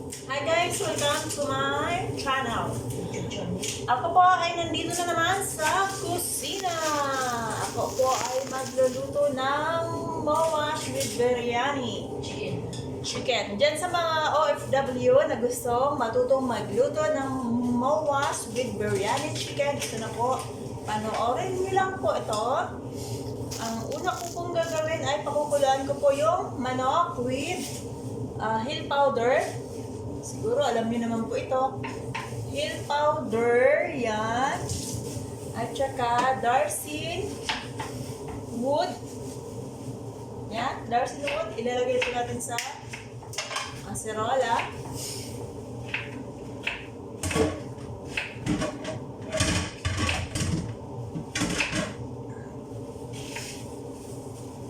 Hi guys! Welcome to my channel. Ako po ay nandito na naman sa kusina. Ako po ay magluluto ng mawash with biryani. Chicken. Diyan sa mga OFW na gustong matutong magluto ng mawash with biryani chicken, ito na po. Panoorin niyo lang po ito. Ang una ko pong gagawin ay pakukuluan ko po yung manok with hill powder. Siguro alam niyo naman po ito. Hill powder, yan. At saka Darsin wood. Yan, Darsin wood. Ilalagay ito natin sa kaserola.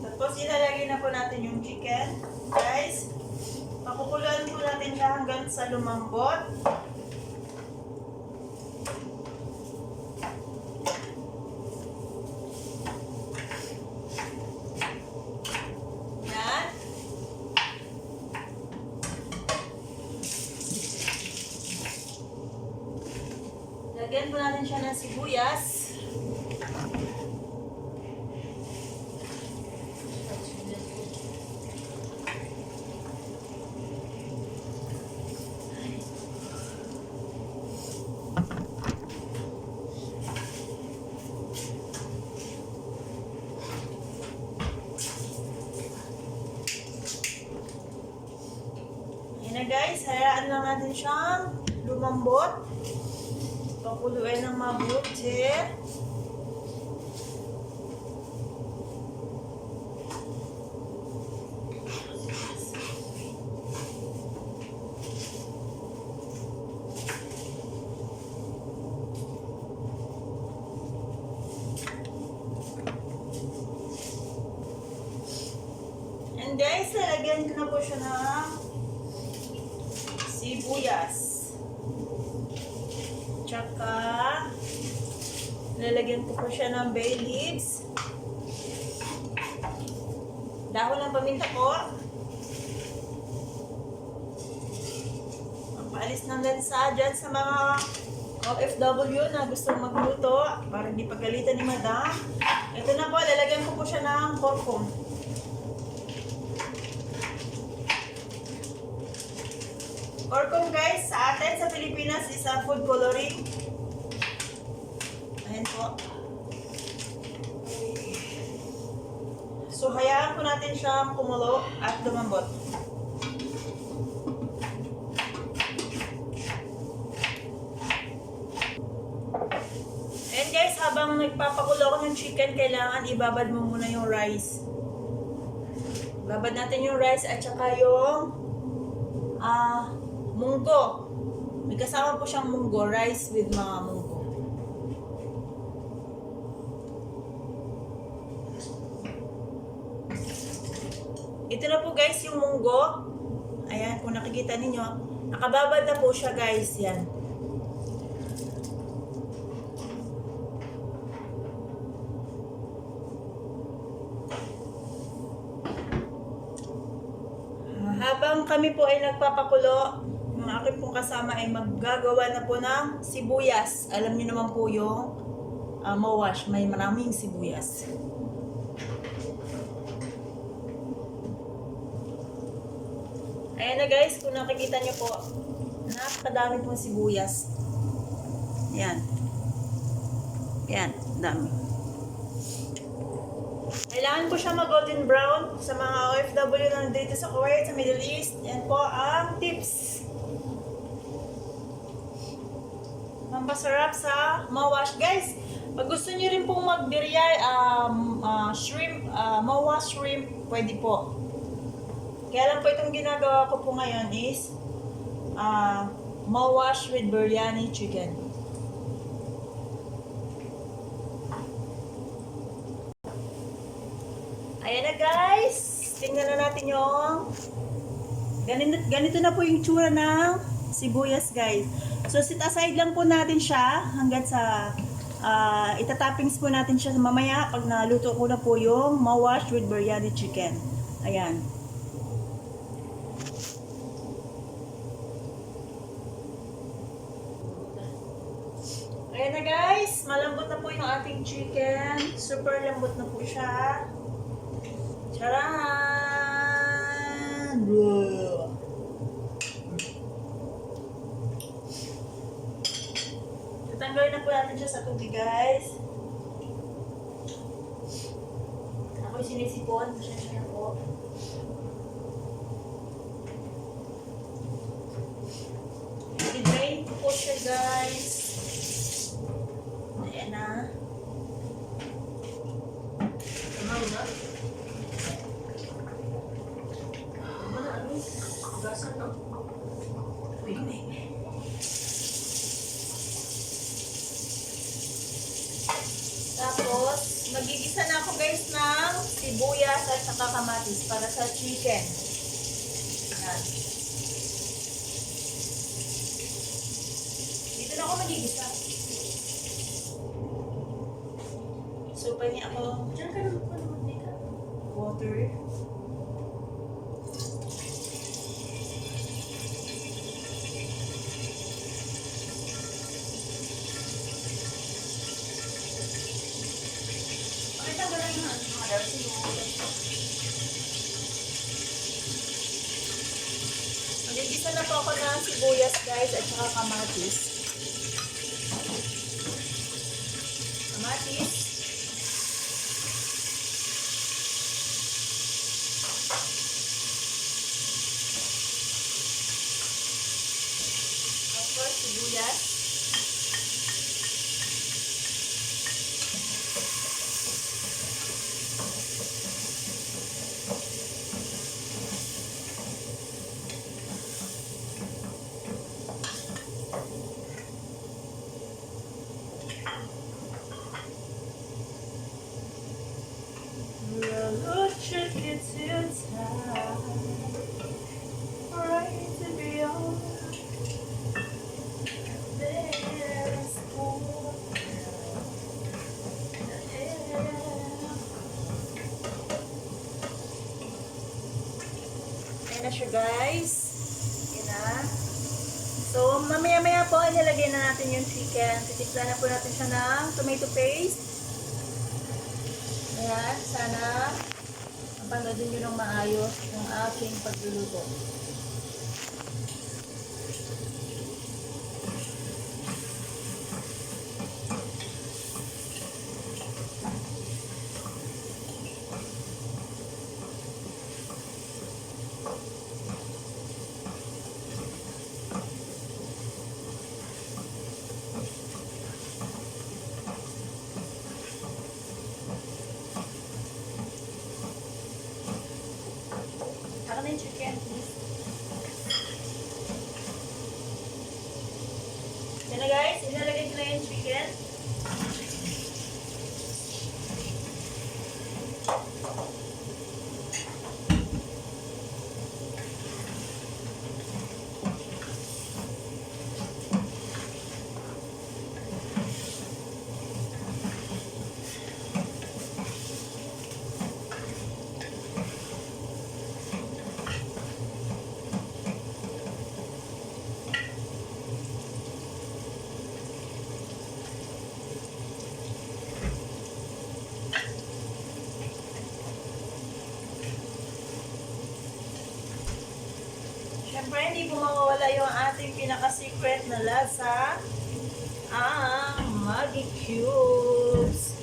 Tapos ilalagay na po natin yung chicken. Guys, pakukuluan po natin siya hanggang sa lumambot. Yan. Lagyan po natin siya ng sibuyas. Ayan na guys, hayaan lang natin siyang lumambot. Pakuluin ng mabuti. And guys, lalagyan ko na po siya ng sibuyas. Tsaka, lalagyan ko po siya ng bay leaves. Dahon ng paminta po. Paalis ng lansa dyan sa mga OFW na gusto magluto para hindi pagalitan ni Madam. Ito na po, lalagyan ko po siya ng korkom. Korkom guys, sa atin sa Pilipinas is a food coloring. Ayan po. So, hayaan po natin siyang kumulo at lumambot. And guys, habang nagpapakulo ako ng chicken, kailangan ibabad mo muna yung rice. Babad natin yung rice at saka yung munggo. May kasama po siyang munggo, rice with mga munggo. Ito na po guys yung munggo. Ayan, kung nakikita ninyo, nakababad na po siya guys, yan. Habang kami po ay nagpapakulo, yung aking pong kasama ay maggagawa na po ng sibuyas. Alam niyo naman po yung mawash, may maraming sibuyas. Ayan na guys, kung nakikita niyo po, napakadami pong sibuyas. Yan. Yan, dami. Kailangan po siya mag-golden brown sa mga OFW na dito sa Kuwait, sa Middle East. Yan po ang tips. Mampasarap sa mawash. Guys, pag gusto niyo rin pong mag-biryay, shrimp, mawash shrimp, pwede po. Kaya lang po itong ginagawa ko po ngayon is mawash with biryani chicken. Ayan na guys, tingnan na natin yung ganito na po yung tsura ng sibuyas guys. So sit aside lang po natin siya hanggang sa itatoppings po natin siya mamaya pag naluto ko na po yung mawash with biryani chicken. Ayan. guys, malambot na po yung ating chicken. Super lambot na po siya. Charan! Tatanggalin na po natin siya sa tubig, guys. Ako'y sinisipon. Pasensya na po. I-drain po siya, guys. Ayan na. Tama na. Tama na, ano? Gasan na. Wait. Tapos, magigisa na ako guys ng sibuyas at saka kamatis para sa chicken. Ayan. Dito na ako magigisa. So, pahingi ako Diyan ka naman pa naman dito. water. Pakita mo lang yung mga darcy mo. Magigisa na po ako ng sibuyas guys at saka kamatis. Kamatis. Of course, sibuyas. Well, check it to time. Right to be on. There's more. Ayan na siya guys. Ayan na. So, mamaya-maya po, inilagay na natin yung chicken. Titikla na po natin siya ng tomato paste. Ayan, sana mapanoodin nyo ng maayos yung aking pagluluto. Saka na yung chicken, please. Yan na guys, inalagay ko na yung chicken. Siyempre, hindi po mawawala yung ating pinaka-secret na lasa, ang Maggi Cubes.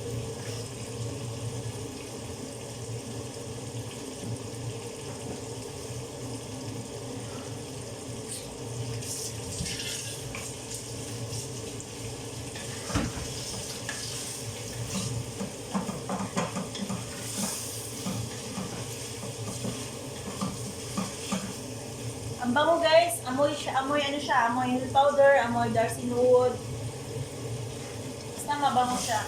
Ang bango guys, amoy ano siya, amoy hill powder, amoy darcy wood. Basta mabango siya.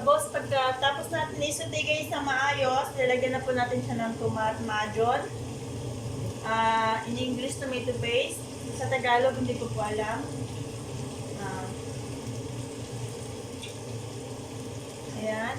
Tapos pagkatapos natin i-saute guys na maayos, lalagyan na po natin siya ng tomato majon. In English, tomato paste. Sa Tagalog, hindi ko po alam. Ah. Ayan.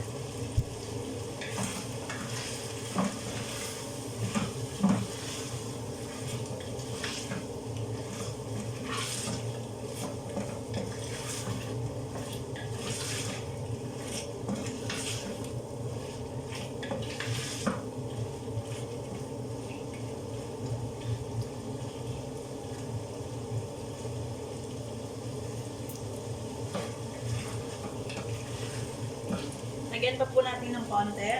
Lagyan pa po natin ng konti.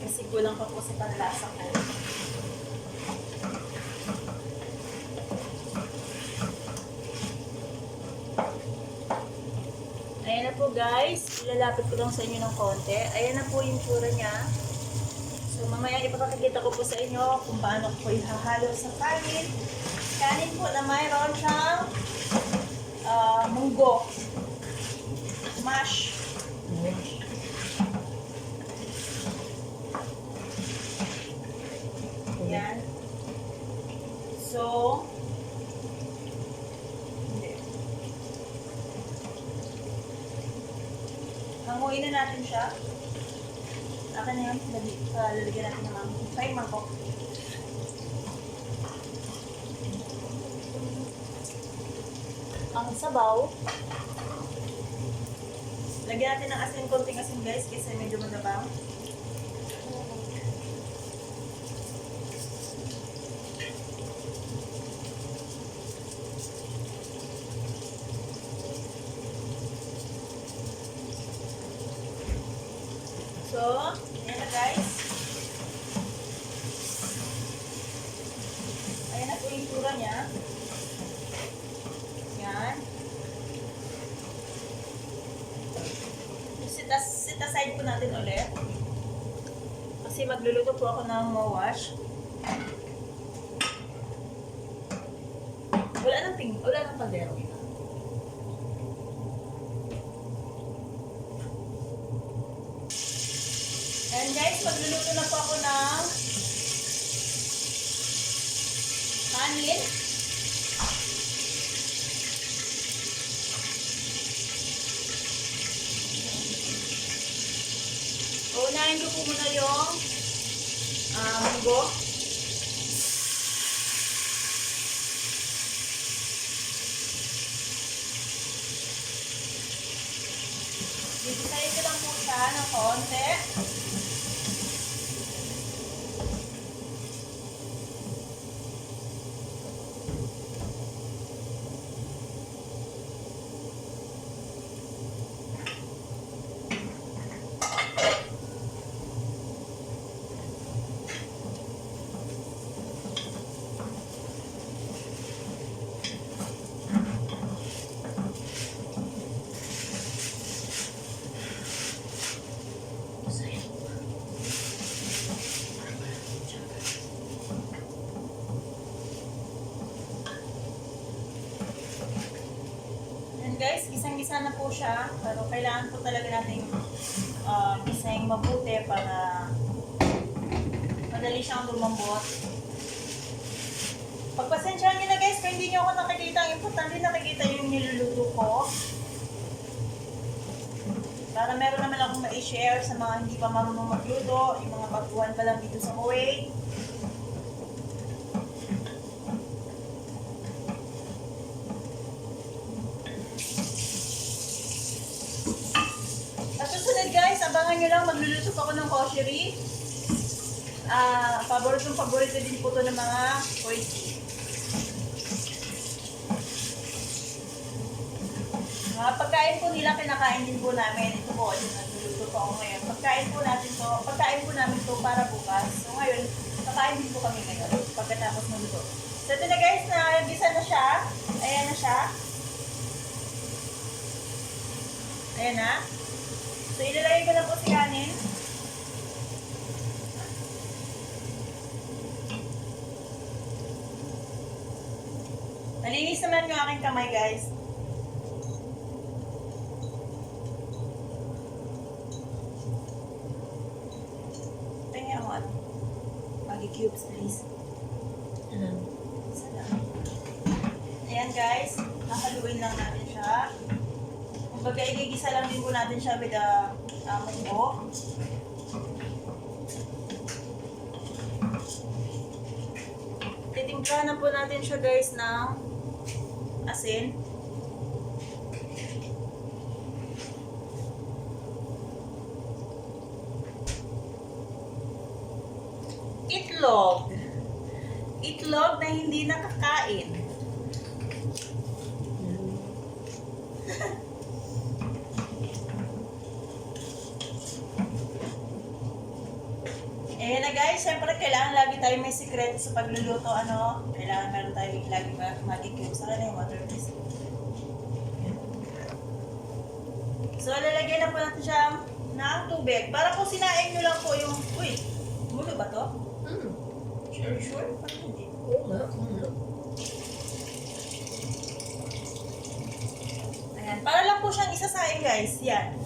Kasi kulang pa po sa panlasa ko. Ayan na po guys. Ilalapit ko lang sa inyo ng konti. Ayan na po yung tsura niya. So mamaya ipapakikita ko po sa inyo kung paano ko ihahalo sa kanin. Kanin po na mayroon siyang munggo. Mash. Yan. So, hindi. Hanguin na natin siya. Akin na yan. Lalagyan natin ng mangkok. Ang sabaw. Lagyan natin ng asin, konting asin guys, kasi medyo magabang. So, ayan na guys. Ayan na po yung tura niya. Yan. Sit aside po natin ulit. Kasi magluluto po ako ng mawash. Wala nang kaldero. And guys, magluluto na po ako ng kanin. Unahin ko po muna yung munggo. Bibitayin ko lang po siya ng konti. Guys, gisang-gisa na po siya, pero kailangan po talaga natin gisang mabuti para madali siyang lumambot. Pagpasensyahan nyo na guys, kung hindi nyo ako nakikita, ang importante nakikita yung niluluto ko. Para meron naman akong ma-share sa mga hindi pa marunong magluto, yung mga baguhan pa lang dito sa Kuwait. Guys, abangan nyo lang, magluluto pa ako ng koshery. Paborito din po ito ng mga Kuwaiti. Mga pagkain po nila, kinakain din po namin. Ito po, nagluluto po ako ngayon. Pagkain po namin to para bukas. So ngayon, kakain din po kami ngayon pagkatapos magluto. So ito na guys, nagisa na siya. Ayan na siya. Ayan na. So, ilalagay ko na po si kanin. Nalinis naman yung aking kamay, guys. Tingnan mo at cubes, please. Ano? Salamat. Ayan guys, hahaluin lang natin siya. Kumbaga, igigisa lang din po natin siya with munggo. Titimplahan na po natin siya guys ng asin. Itlog. Itlog na hindi nakakain. Ayan na guys, syempre kailangan lagi tayo may sikreto sa pagluluto, ano? Kailangan meron tayo lagi mag-cube. Saka na yung water please. So, lalagyan na po natin siya ng tubig. Para po sinaing nyo lang po yung... Uy, mulo ba to? Sure? Parang hindi. Oo nga. Ayan, para lang po siyang isasaing guys. Yan.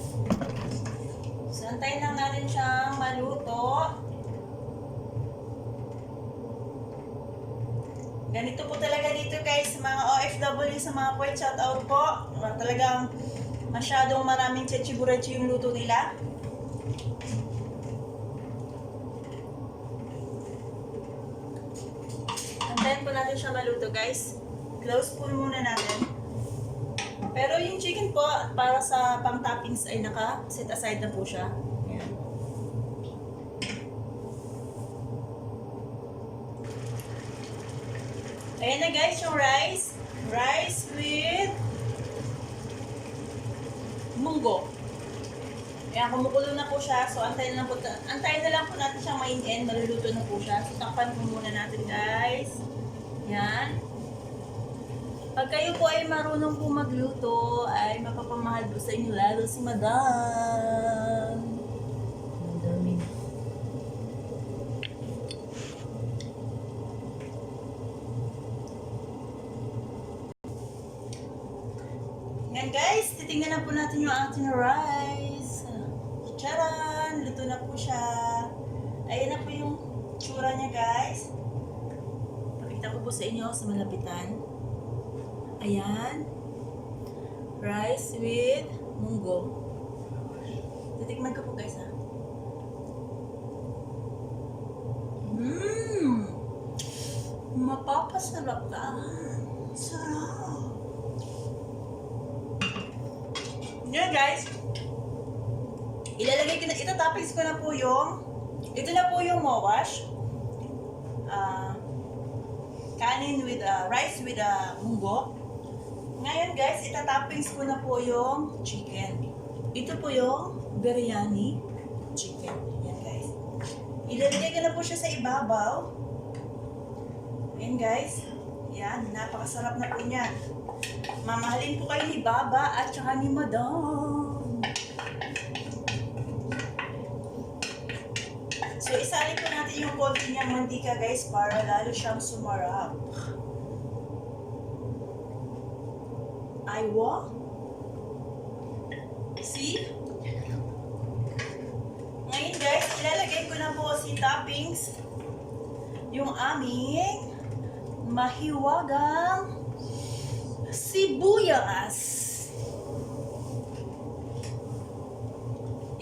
So, antayin lang natin siyang maluto. Ganito po talaga dito guys, mga OFW sa mga Kuwait, shoutout po. Talagang masyadong maraming chechi-burachi yung luto nila. Antayin po natin siya maluto guys. Close po muna natin. Pero yung chicken po, para sa pang toppings ay naka-set aside na po siya. Ayan. Ayan na guys, yung rice. Rice with munggo. Ayan, kumukulo na po siya. So, antayin na lang po natin siyang mainin. Maluluto na po siya. So, takpan po muna natin guys. Ayan. Pag kayo po ay marunong po magluto, ay mapapamahal po sa inyo lalo si Madam. Ang dami. Yan guys, titingnan na po natin yung ating rice. Charan! Luto na po siya. Ayan na po yung tsura niya guys. Pakita ko po sa inyo sa malapitan. Ayan. Rice with munggo. Titikman ko po guys ha. Mapapasarap ka. Sarap. Yan guys. Ilalagay ko na, itatoppings ko na po yung, ito na po yung mawash. Kanin with, rice with munggo. Ngayon guys, itatoppings ko na po yung chicken. Ito po yung biryani chicken. Yan guys. Ilalagay ko na po siya sa ibabaw. Yan guys. Yan, napakasarap na po niyan. Mamahalin po kayo ni Baba at saka ni Madam. So, isalin po natin yung konti niyang mantika guys para lalo siyang sumarap. Aywa. See? Ngayon guys, ilalagay ko na po si toppings yung aming mahiwagang sibuyas.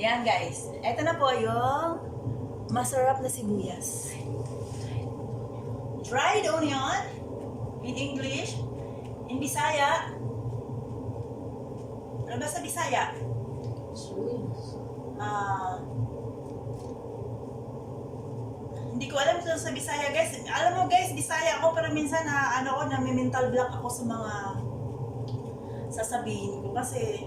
Yan guys. Ito na po yung masarap na sibuyas. Dried onion in English. In Bisaya. Ano ba sa Bisaya? Hindi ko alam ito sa Bisaya guys. Alam mo guys, Bisaya ako pero minsan mental block ako sa mga sasabihin ko kasi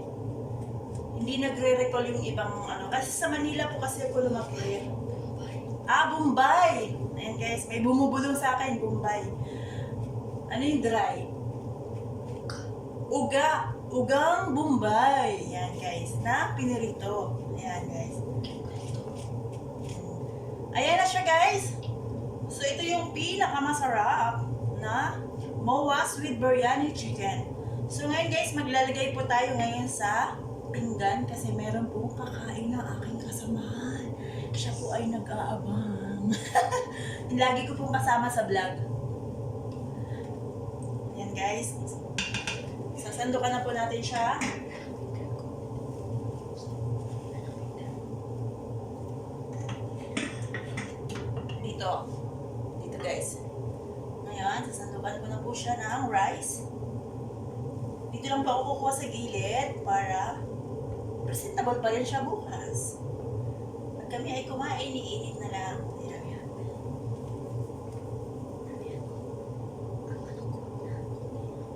hindi nagre-recall yung ibang kasi sa Manila po kasi ako lumaki. Bombay. Ayan guys, may bumubulong sa akin, Bombay. Ano yung dry? Ugang Bombay. Ayan guys, na pinirito. Ayan guys. Ayan na siya guys. So ito yung pinakamasarap na mawas with biryani chicken. So ngayon guys, maglalagay po tayo ngayon sa pinggan kasi meron pong kakain ng aking kasamahan. Siya po ay ay nag-aabang. Lagi ko pong kasama sa vlog. Yan guys. Sasandukan na po natin siya. Dito. Dito guys. Ngayon, sasandukan ko na po siya ng rice. Dito lang pa ako kukuha sa gilid para presentable pa rin siya bukas. Pag kami ay kumain, iinit na lang.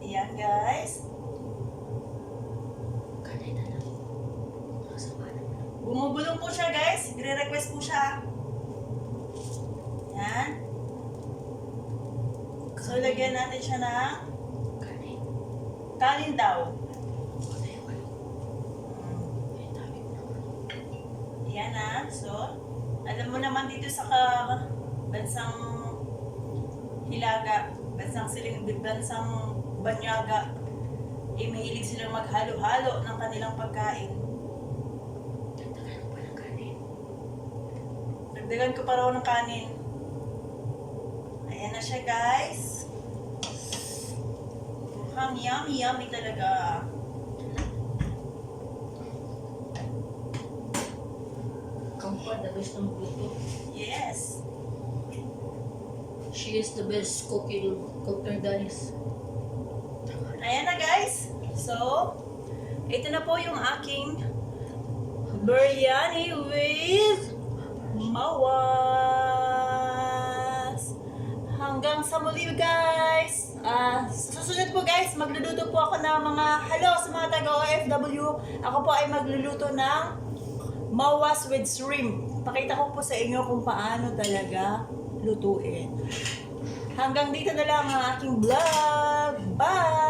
Ayan guys. Bumubulong po siya guys. Gre-request po siya. Yan. So, lagyan natin siya ng kanin daw. Yan na. So, alam mo naman dito sa bansang Hilaga, bansang Banyaga, eh mahilig silang maghalo-halo ng kanilang pagkain. Dagdagan ko pa raw ng kanin. Ayan na siya guys. Mukhang yummy talaga. Kampa, the best ng luto. Yes. She is the best cooker guys. Ayan na guys. So, ito na po yung aking biryani with mawas. Hanggang sa muli guys. Susunod po guys, magluluto po ako ng mga hello sa mga taga-OFW. Ako po ay magluluto ng mawas with shrimp. Pakita ko po sa inyo kung paano talaga lutuin. Hanggang dito na lang ang aking vlog. Bye!